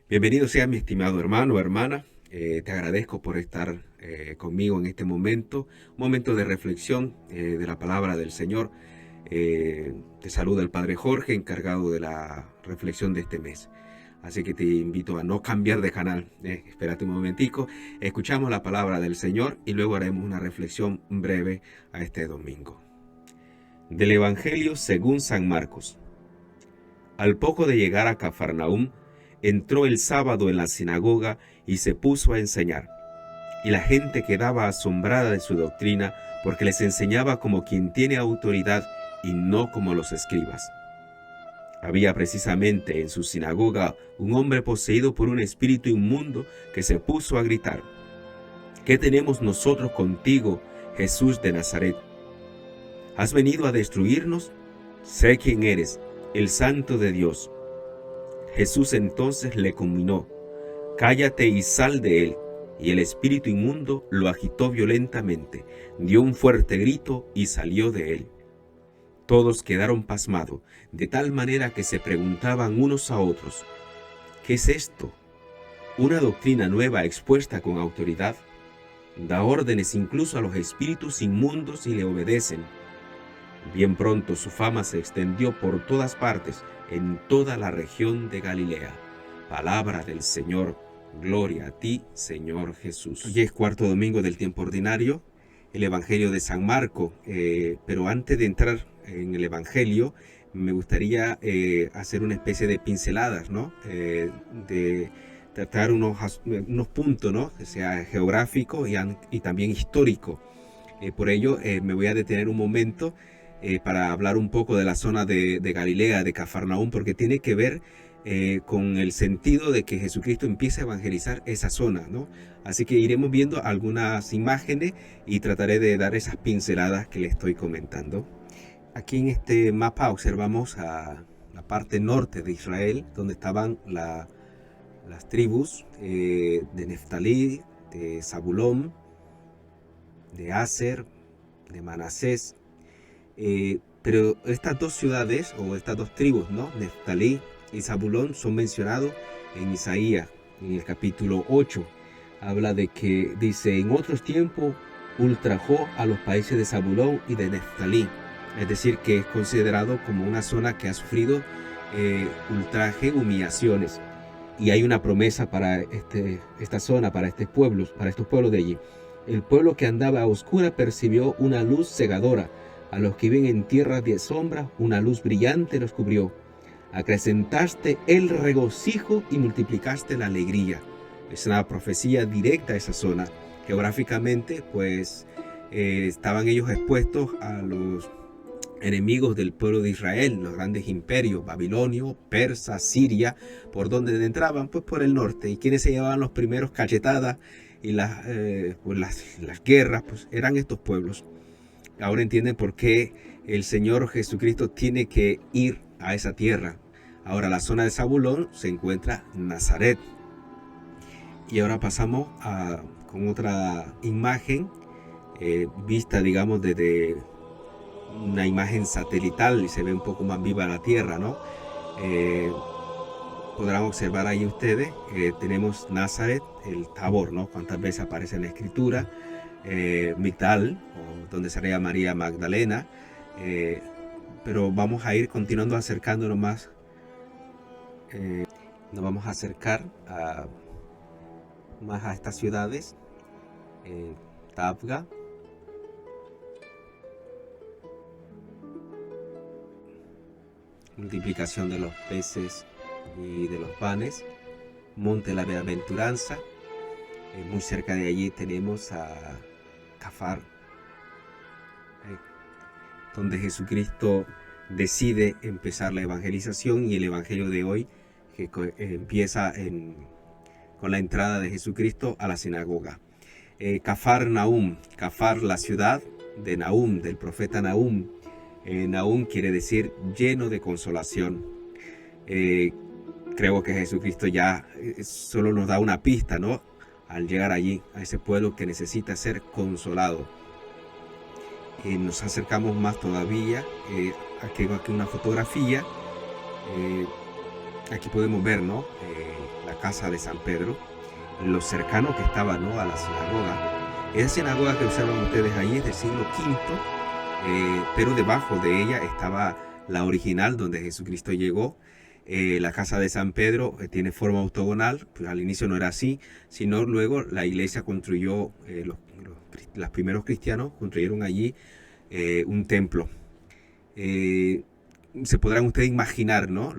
Bienvenido sea mi estimado hermano o hermana. Te agradezco por estar conmigo en este momento, un momento de reflexión de la palabra del Señor. Te saluda el Padre Jorge, encargado de la reflexión de este mes. Así que te invito a no cambiar de canal. Espérate un momentico, escuchamos la palabra del Señor y luego haremos una reflexión breve a este domingo. Del Evangelio según San Marcos. Al poco de llegar a Cafarnaúm, entró el sábado en la sinagoga y se puso a enseñar. Y la gente quedaba asombrada de su doctrina, porque les enseñaba como quien tiene autoridad y no como los escribas. Había precisamente en su sinagoga un hombre poseído por un espíritu inmundo que se puso a gritar: ¿Qué tenemos nosotros contigo, Jesús de Nazaret? ¿Has venido a destruirnos? Sé quién eres, el Santo de Dios. Jesús entonces le conminó: cállate y sal de él. Y el espíritu inmundo lo agitó violentamente, dio un fuerte grito y salió de él. Todos quedaron pasmados, de tal manera que se preguntaban unos a otros: ¿qué es esto? ¿Una doctrina nueva expuesta con autoridad? Da órdenes incluso a los espíritus inmundos y le obedecen. Bien pronto su fama se extendió por todas partes, en toda la región de Galilea. Palabra del Señor. Gloria a ti, Señor Jesús. Hoy es cuarto domingo del tiempo ordinario, el Evangelio de San Marcos. Pero antes de entrar en el Evangelio, me gustaría hacer una especie de pinceladas, ¿no? De tratar unos puntos, ¿no? Que sea geográfico y también histórico. Por ello, me voy a detener un momento para hablar un poco de la zona de Galilea, de Cafarnaúm, porque tiene que ver con el sentido de que Jesucristo empieza a evangelizar esa zona, ¿no? Así que iremos viendo algunas imágenes y trataré de dar esas pinceladas que le estoy comentando. Aquí en este mapa observamos a la parte norte de Israel, donde estaban las tribus de Neftalí, de Zabulón, de Aser, de Manasés. Pero estas dos ciudades o estas dos tribus, ¿no? Neftalí y Zabulón, son mencionados en Isaías, en el capítulo 8. Habla de que, dice, en otros tiempos ultrajó a los países de Zabulón y de Neftalí. Es decir, que es considerado como una zona que ha sufrido ultraje, humillaciones. Y hay una promesa para esta zona, para estos pueblos de allí. El pueblo que andaba a oscura percibió una luz cegadora. A los que viven en tierras de sombra, una luz brillante los cubrió. Acrecentaste el regocijo y multiplicaste la alegría. Es una profecía directa a esa zona. Geográficamente, pues, estaban ellos expuestos a los enemigos del pueblo de Israel, los grandes imperios, babilonio, persa, siria, por donde entraban, pues por el norte. Y quienes se llevaban los primeros cachetadas y las guerras, pues eran estos pueblos. Ahora entienden por qué el Señor Jesucristo tiene que ir a esa tierra. Ahora la zona de Zabulón se encuentra Nazaret. Y ahora pasamos con otra imagen vista, digamos, desde una imagen satelital y se ve un poco más viva la tierra, ¿no? Podrán observar ahí ustedes, tenemos Nazaret, el Tabor, ¿no? Cuántas veces aparece en la escritura. Migdal, donde sería María Magdalena, pero vamos a ir continuando acercándonos más. Nos vamos a acercar más a estas ciudades. Tabga, multiplicación de los peces y de los panes. Monte la Bienaventuranza. Muy cerca de allí tenemos a Cafar, donde Jesucristo decide empezar la evangelización, y el evangelio de hoy que empieza con la entrada de Jesucristo a la sinagoga. Cafarnaúm, Cafar, la ciudad de Nahum, del profeta Nahum. Nahum quiere decir lleno de consolación. Creo que Jesucristo ya solo nos da una pista, ¿no? Al llegar allí, a ese pueblo que necesita ser consolado. Nos acercamos más todavía. Aquí una fotografía. Aquí podemos ver, ¿no? La la casa de San Pedro, lo cercano que estaba, ¿no?, a la sinagoga. Esa sinagoga que observan ustedes ahí es del siglo V, pero debajo de ella estaba la original donde Jesucristo llegó. La casa de San Pedro tiene forma octogonal, pues al inicio no era así, sino luego la iglesia construyó, los primeros cristianos construyeron allí un templo. Se podrán ustedes imaginar, ¿no?,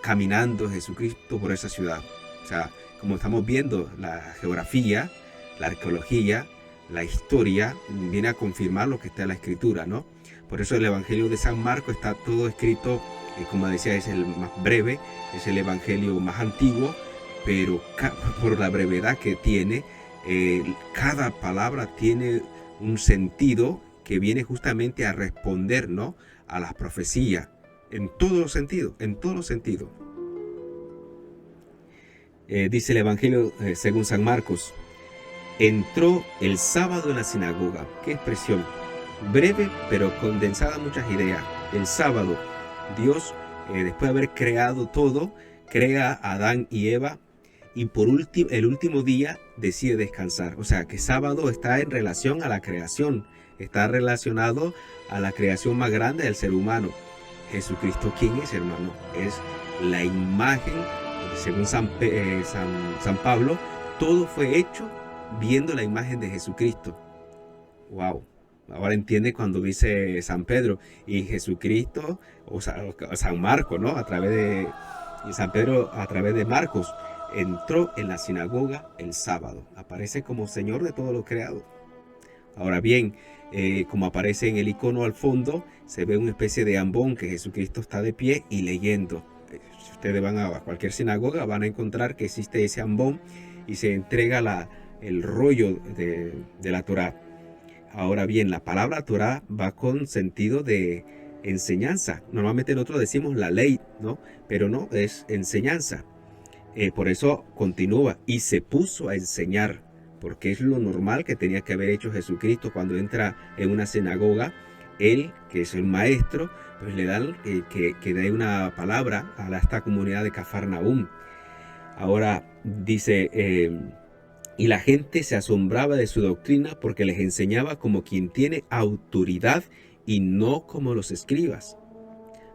caminando Jesucristo por esa ciudad. O sea, como estamos viendo, la geografía, la arqueología, la historia viene a confirmar lo que está en la escritura, ¿no? Por eso el Evangelio de San Marcos está todo escrito, como decía, es el más breve, es el Evangelio más antiguo, pero por la brevedad que tiene, cada palabra tiene un sentido que viene justamente a responder, ¿no?, a las profecías, en todos los sentidos, en todos los sentidos. Dice el Evangelio según San Marcos: entró el sábado en la sinagoga. Qué expresión breve pero condensada muchas ideas. El sábado, Dios, después de haber creado todo, crea a Adán y Eva, y por último, el último día decide descansar. O sea, que sábado está en relación a la creación, está relacionado a la creación más grande del ser humano. Jesucristo, ¿quién es, hermano? Es la imagen, según San Pablo, todo fue hecho viendo la imagen de Jesucristo. Wow. Ahora entiende cuando dice San Pedro y Jesucristo, o San Marcos, ¿no? Y San Pedro, a través de Marcos, entró en la sinagoga el sábado. Aparece como Señor de todo lo creado. Ahora bien, como aparece en el icono al fondo, se ve una especie de ambón que Jesucristo está de pie y leyendo. Si ustedes van a cualquier sinagoga, van a encontrar que existe ese ambón y se entrega el rollo de la Torá. Ahora bien, la palabra Torá va con sentido de enseñanza. Normalmente nosotros decimos la ley, ¿no? Pero no, es enseñanza. Por eso continúa y se puso a enseñar, porque es lo normal que tenía que haber hecho Jesucristo cuando entra en una sinagoga. Él, que es el maestro, pues le dan que dé una palabra a esta comunidad de Cafarnaúm. Ahora dice, y la gente se asombraba de su doctrina porque les enseñaba como quien tiene autoridad y no como los escribas.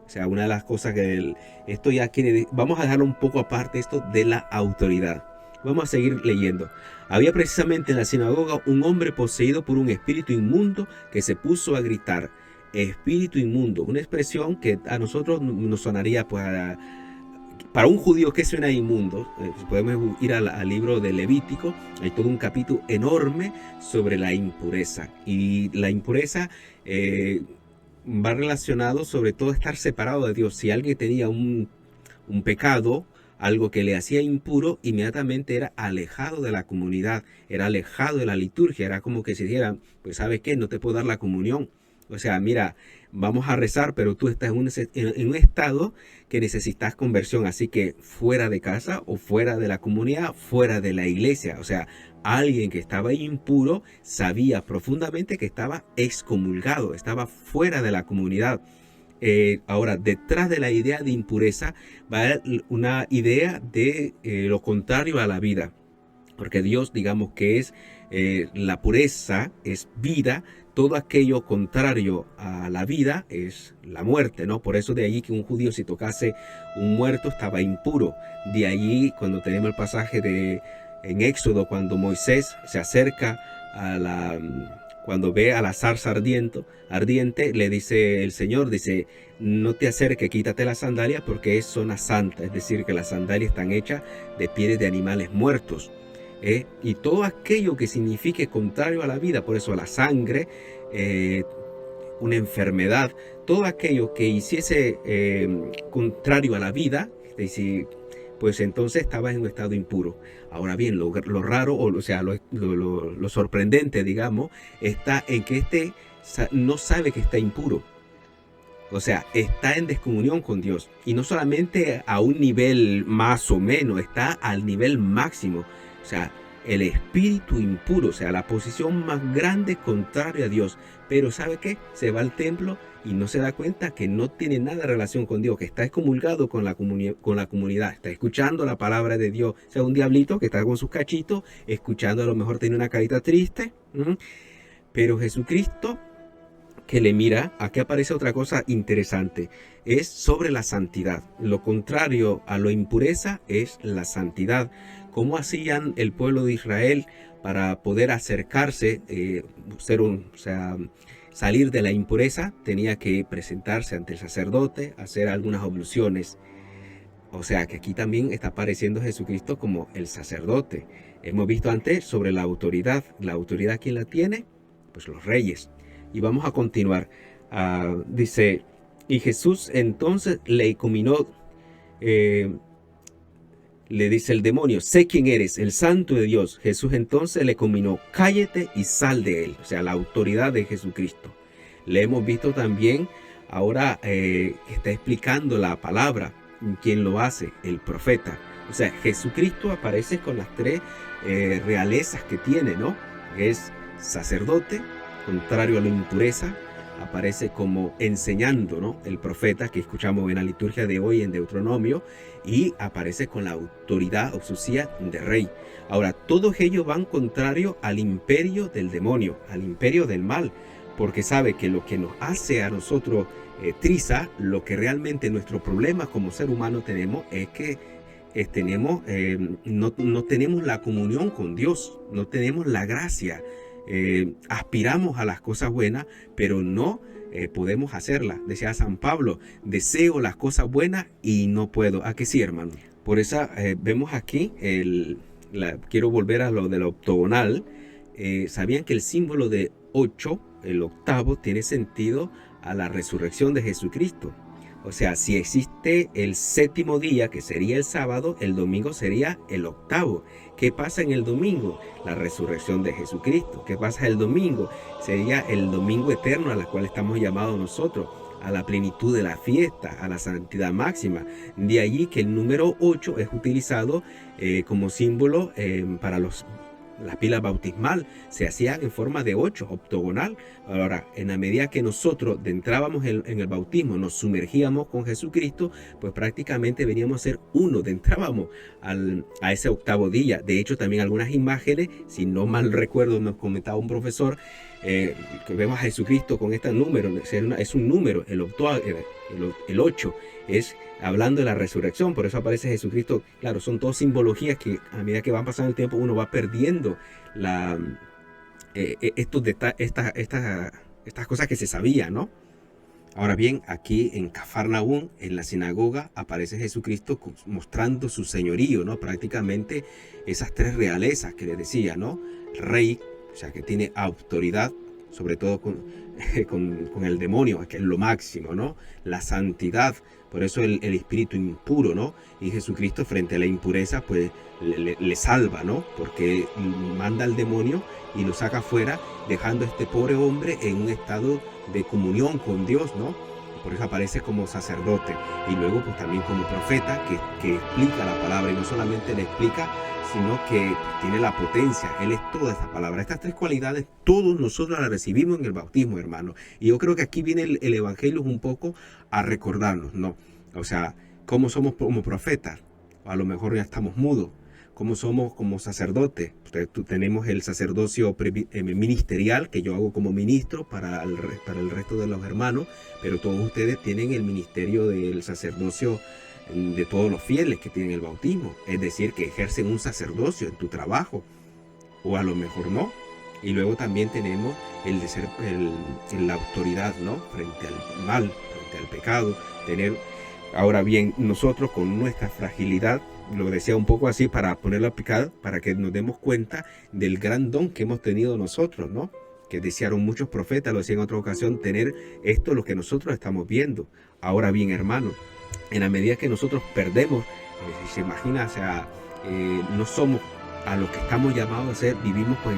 O sea, una de las cosas que esto ya quiere, vamos a dejarlo un poco aparte, esto de la autoridad. Vamos a seguir leyendo. Había precisamente en la sinagoga un hombre poseído por un espíritu inmundo que se puso a gritar. Espíritu inmundo, una expresión que a nosotros nos sonaría, pues, para un judío, que suena inmundo. Podemos ir al libro de Levítico. Hay todo un capítulo enorme sobre la impureza. Y la impureza va relacionado sobre todo a estar separado de Dios. Si alguien tenía un pecado, algo que le hacía impuro, inmediatamente era alejado de la comunidad, era alejado de la liturgia. Era como que se dijera, pues ¿sabes qué? No te puedo dar la comunión. O sea, mira, vamos a rezar, pero tú estás en un estado que necesitas conversión. Así que fuera de casa o fuera de la comunidad, fuera de la iglesia. O sea, alguien que estaba impuro sabía profundamente que estaba excomulgado, estaba fuera de la comunidad. Ahora, detrás de la idea de impureza va una idea de lo contrario a la vida. Porque Dios, digamos que es la pureza, es vida. Todo aquello contrario a la vida es la muerte, ¿no? Por eso de allí que un judío, si tocase un muerto, estaba impuro. De allí, cuando tenemos el pasaje en Éxodo, cuando Moisés se acerca cuando ve a la zarza ardiente, le dice el Señor, dice, no te acerques, quítate las sandalias porque es zona santa. Es decir, que las sandalias están hechas de pieles de animales muertos. Y todo aquello que signifique contrario a la vida, por eso la sangre, una enfermedad, todo aquello que hiciese contrario a la vida, pues entonces estaba en un estado impuro. Ahora bien, lo raro, o sea, lo sorprendente, digamos, está en que no sabe que está impuro. O sea, está en descomunión con Dios. Y no solamente a un nivel más o menos, está al nivel máximo. O sea, el espíritu impuro, o sea, la posición más grande contraria a Dios. Pero ¿sabe qué? Se va al templo y no se da cuenta que no tiene nada de relación con Dios, que está excomulgado con la comunidad, está escuchando la palabra de Dios. O sea, un diablito que está con sus cachitos, escuchando, a lo mejor tiene una carita triste, pero Jesucristo que le mira, aquí aparece otra cosa interesante, es sobre la santidad. Lo contrario a la impureza es la santidad. ¿Cómo hacían el pueblo de Israel para poder acercarse, salir de la impureza? Tenía que presentarse ante el sacerdote, hacer algunas obluciones. O sea que aquí también está apareciendo Jesucristo como el sacerdote. Hemos visto antes sobre la autoridad. ¿La autoridad quién la tiene? Pues los reyes. Y vamos a continuar. Dice, y Jesús entonces le conminó, le dice el demonio, sé quién eres, el santo de Dios. Jesús entonces le conminó, cállate y sal de él. O sea, la autoridad de Jesucristo. Le hemos visto también, ahora está explicando la palabra. ¿Quién lo hace? El profeta. O sea, Jesucristo aparece con las tres realezas que tiene, ¿no? Es sacerdote, contrario a la impureza, aparece como enseñando, ¿no? El profeta que escuchamos en la liturgia de hoy en Deuteronomio, y aparece con la autoridad o sucía de rey. Ahora, todos ellos van contrario al imperio del demonio, al imperio del mal, porque sabe que lo que nos hace a nosotros triza, lo que realmente nuestro problema como ser humano tenemos es que no tenemos la comunión con Dios, no tenemos la gracia. Aspiramos a las cosas buenas, pero no podemos hacerlas. Decía San Pablo, deseo las cosas buenas y no puedo. ¿A qué sí, hermano? Por eso vemos aquí, quiero volver a lo del octogonal. ¿Sabían que el símbolo de 8, el octavo, tiene sentido a la resurrección de Jesucristo? O sea, si existe el séptimo día, que sería el sábado, el domingo sería el octavo. ¿Qué pasa en el domingo? La resurrección de Jesucristo. ¿Qué pasa el domingo? Sería el domingo eterno a la cual estamos llamados nosotros, a la plenitud de la fiesta, a la santidad máxima. De allí que el número 8 es utilizado como símbolo para la pila bautismal. Se hacía en forma de 8, octogonal. Ahora, en la medida que nosotros entrábamos en el bautismo, nos sumergíamos con Jesucristo, pues prácticamente veníamos a ser uno, entrábamos a ese octavo día. De hecho, también algunas imágenes, si no mal recuerdo, nos comentaba un profesor, que vemos a Jesucristo con este número, es un número, el 8, es hablando de la resurrección. Por eso aparece Jesucristo. Claro, son todas simbologías que a medida que va pasando el tiempo uno va perdiendo estas cosas que se sabían, ¿no? Ahora bien, aquí en Cafarnaún, en la sinagoga, aparece Jesucristo mostrando su señorío, ¿no? Prácticamente esas tres realezas que le decía, ¿no? Rey, o sea, que tiene autoridad, sobre todo con el demonio, que es lo máximo, ¿no? La santidad, por eso el espíritu impuro, ¿no? Y Jesucristo frente a la impureza, pues le salva, ¿no? Porque manda al demonio y lo saca afuera, dejando a este pobre hombre en un estado de comunión con Dios, ¿no? Por eso aparece como sacerdote y luego pues también como profeta que explica la palabra, y no solamente le explica, sino que tiene la potencia. Él es toda esta palabra. Estas tres cualidades todos nosotros las recibimos en el bautismo, hermano. Y yo creo que aquí viene el evangelio un poco a recordarnos, ¿no? O sea, cómo somos como profetas. A lo mejor ya estamos mudos. Cómo somos como sacerdotes. Tenemos el sacerdocio ministerial, que yo hago como ministro para el resto de los hermanos, pero todos ustedes tienen el ministerio del sacerdocio de todos los fieles que tienen el bautismo, es decir, que ejercen un sacerdocio en tu trabajo, o a lo mejor no. Y luego también tenemos el de ser la autoridad, ¿no? Frente al mal, frente al pecado. Ahora bien, nosotros con nuestra fragilidad, lo decía un poco así para ponerlo a picar, para que nos demos cuenta del gran don que hemos tenido nosotros, ¿no? Que desearon muchos profetas, lo decía en otra ocasión, tener esto lo que nosotros estamos viendo. Ahora bien, hermano, en la medida que nosotros perdemos, se imagina, o sea, no somos a lo que estamos llamados a ser, vivimos pues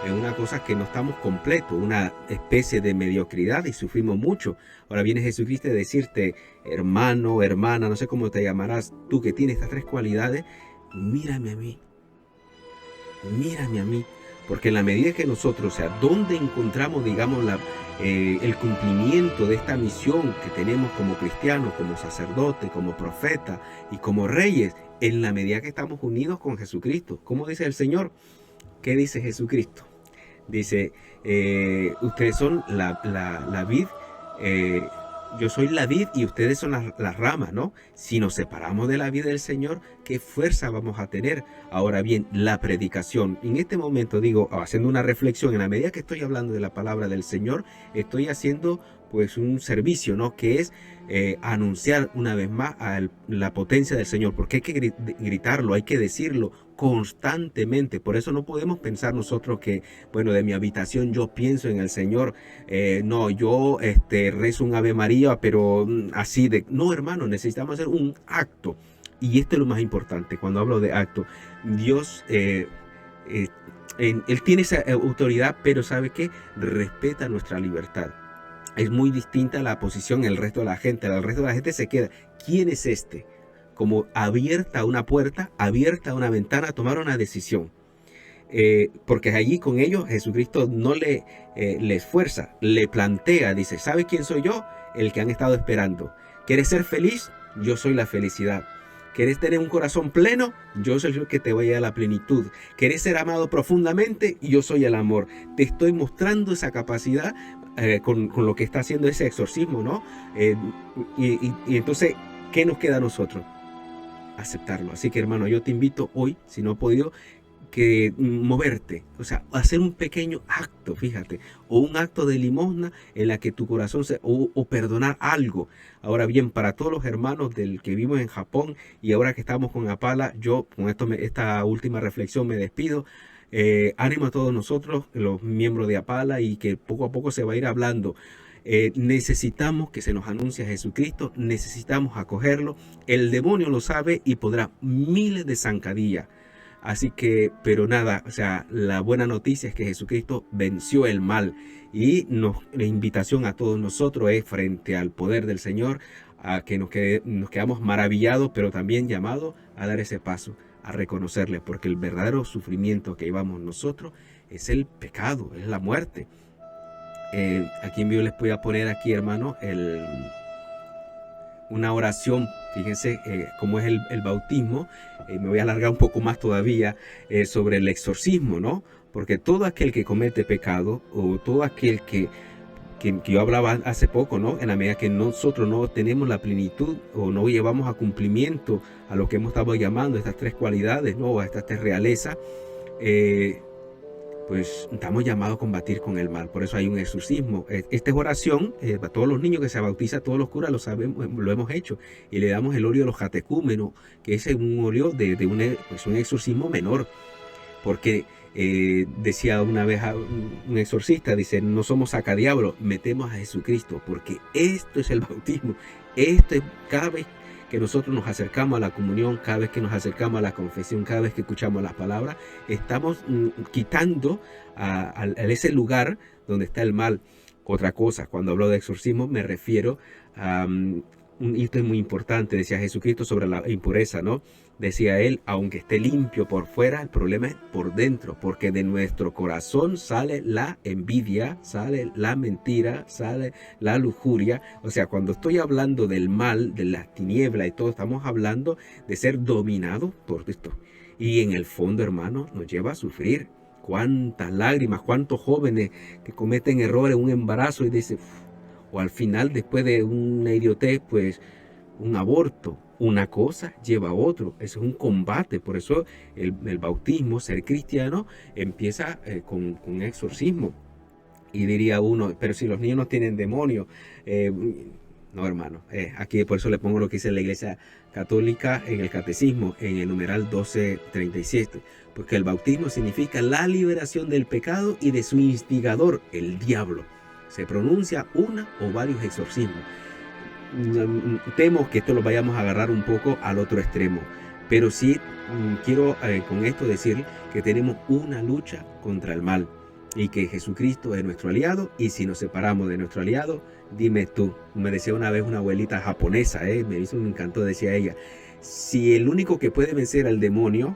en una cosa que no estamos completos, una especie de mediocridad, y sufrimos mucho. Ahora viene Jesucristo a decirte, hermano, hermana, no sé cómo te llamarás, tú que tienes estas tres cualidades, mírame a mí, porque en la medida que nosotros, o sea, ¿dónde encontramos, digamos, el cumplimiento de esta misión que tenemos como cristianos, como sacerdotes, como profetas y como reyes, en la medida que estamos unidos con Jesucristo. ¿Cómo dice el Señor? ¿Qué dice Jesucristo? Dice, ustedes son la vid, yo soy la vid y ustedes son las ramas, ¿no? Si nos separamos de la vid del Señor, ¿qué fuerza vamos a tener? Ahora bien, la predicación. En este momento, digo, haciendo una reflexión, en la medida que estoy hablando de la palabra del Señor, estoy haciendo pues un servicio, ¿no? Que es anunciar una vez más la potencia del Señor, porque hay que gritarlo, hay que decirlo constantemente. Por eso no podemos pensar nosotros que, bueno, de mi habitación yo pienso en el Señor. No, yo rezo un Ave María, pero así de... No, hermano, necesitamos hacer un acto. Y esto es lo más importante cuando hablo de acto. Dios, Él tiene esa autoridad, pero ¿sabe qué? Respeta nuestra libertad. Es muy distinta la posición del resto de la gente. El resto de la gente se queda. ¿Quién es este? Como abierta una puerta, abierta una ventana, tomar una decisión. Porque allí con ellos Jesucristo no les fuerza, le plantea, dice, ¿sabe quién soy yo? El que han estado esperando. ¿Quieres ser feliz? Yo soy la felicidad. ¿Quieres tener un corazón pleno? Yo soy el que te voy a dar la plenitud. ¿Quieres ser amado profundamente? Yo soy el amor. Te estoy mostrando esa capacidad con lo que está haciendo ese exorcismo, ¿no? Y entonces, ¿qué nos queda a nosotros? Aceptarlo. Así que, hermano, yo te invito hoy, si no he podido, que moverte, o sea, hacer un pequeño acto, fíjate, o un acto de limosna en la que tu corazón o perdonar algo. Ahora bien, para todos los hermanos del que vivimos en Japón y ahora que estamos con Apala, yo con esta última reflexión me despido. Ánimo a todos nosotros, los miembros de Apala, y que poco a poco se va a ir hablando. Necesitamos que se nos anuncie a Jesucristo, necesitamos acogerlo. El demonio lo sabe y podrá miles de zancadillas. Así que, pero nada, o sea, la buena noticia es que Jesucristo venció el mal, y la invitación a todos nosotros es, frente al poder del Señor, a que nos quedamos maravillados, pero también llamados a dar ese paso, a reconocerle, porque el verdadero sufrimiento que llevamos nosotros es el pecado, es la muerte. Aquí en vivo les voy a poner aquí, hermano, una oración. Fíjense cómo es el bautismo. Me voy a alargar un poco más todavía sobre el exorcismo, ¿no? Porque todo aquel que comete pecado, o todo aquel que yo hablaba hace poco, ¿no? En la medida que nosotros no tenemos la plenitud o no llevamos a cumplimiento a lo que hemos estado llamando estas tres cualidades, ¿no? A estas tres realezas, pues estamos llamados a combatir con el mal. Por eso hay un exorcismo. Esta es oración para todos los niños que se bautizan, todos los curas lo sabemos, lo hemos hecho, y le damos el óleo a los catecúmenos, que es un óleo de un exorcismo menor, porque decía una vez un exorcista, dice, no somos sacadiablos, metemos a Jesucristo, porque esto es el bautismo. Esto es cada vez que nosotros nos acercamos a la comunión, cada vez que nos acercamos a la confesión, cada vez que escuchamos las palabras, estamos quitando a ese lugar donde está el mal. Otra cosa, cuando hablo de exorcismo me refiero a esto es muy importante, decía Jesucristo sobre la impureza, ¿no? Decía él, aunque esté limpio por fuera, el problema es por dentro, porque de nuestro corazón sale la envidia, sale la mentira, sale la lujuria. O sea, cuando estoy hablando del mal, de la tiniebla y todo, estamos hablando de ser dominados por esto. Y en el fondo, hermano, nos lleva a sufrir. Cuántas lágrimas, cuántos jóvenes que cometen errores, un embarazo y dicen, o al final, después de una idiotez, pues un aborto. Una cosa lleva a otro. Eso es un combate. Por eso el bautismo, ser cristiano, empieza con un exorcismo. Y diría uno, pero si los niños no tienen demonio. No, hermano. Aquí por eso le pongo lo que dice la Iglesia Católica en el Catecismo, en el numeral 1237. Porque el bautismo significa la liberación del pecado y de su instigador, el diablo. Se pronuncia una o varios exorcismos. Temo que esto lo vayamos a agarrar un poco al otro extremo, pero sí quiero con esto decir que tenemos una lucha contra el mal y que Jesucristo es nuestro aliado, y si nos separamos de nuestro aliado, dime tú, me decía una vez una abuelita japonesa, me hizo un encanto, decía ella, si el único que puede vencer al demonio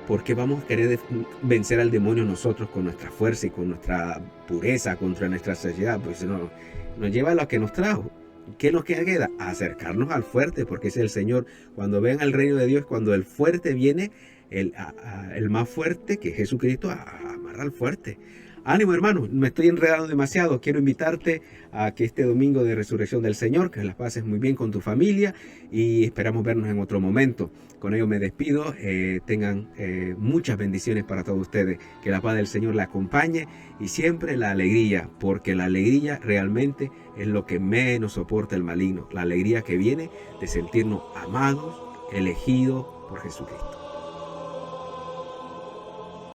¿Por qué vamos a querer vencer al demonio nosotros con nuestra fuerza y con nuestra pureza contra nuestra sociedad? Pues no, nos lleva a lo que nos trajo. ¿Qué nos queda? Acercarnos al fuerte, porque es el Señor. Cuando ven al reino de Dios, cuando el fuerte viene, el más fuerte, que es Jesucristo, amarra al fuerte. Ánimo, hermano, me estoy enredando demasiado. Quiero invitarte a que este domingo de Resurrección del Señor, que las pases muy bien con tu familia y esperamos vernos en otro momento. Con ello me despido. Tengan muchas bendiciones para todos ustedes. Que la paz del Señor la acompañe y siempre la alegría, porque la alegría realmente es lo que menos soporta el maligno. La alegría que viene de sentirnos amados, elegidos por Jesucristo.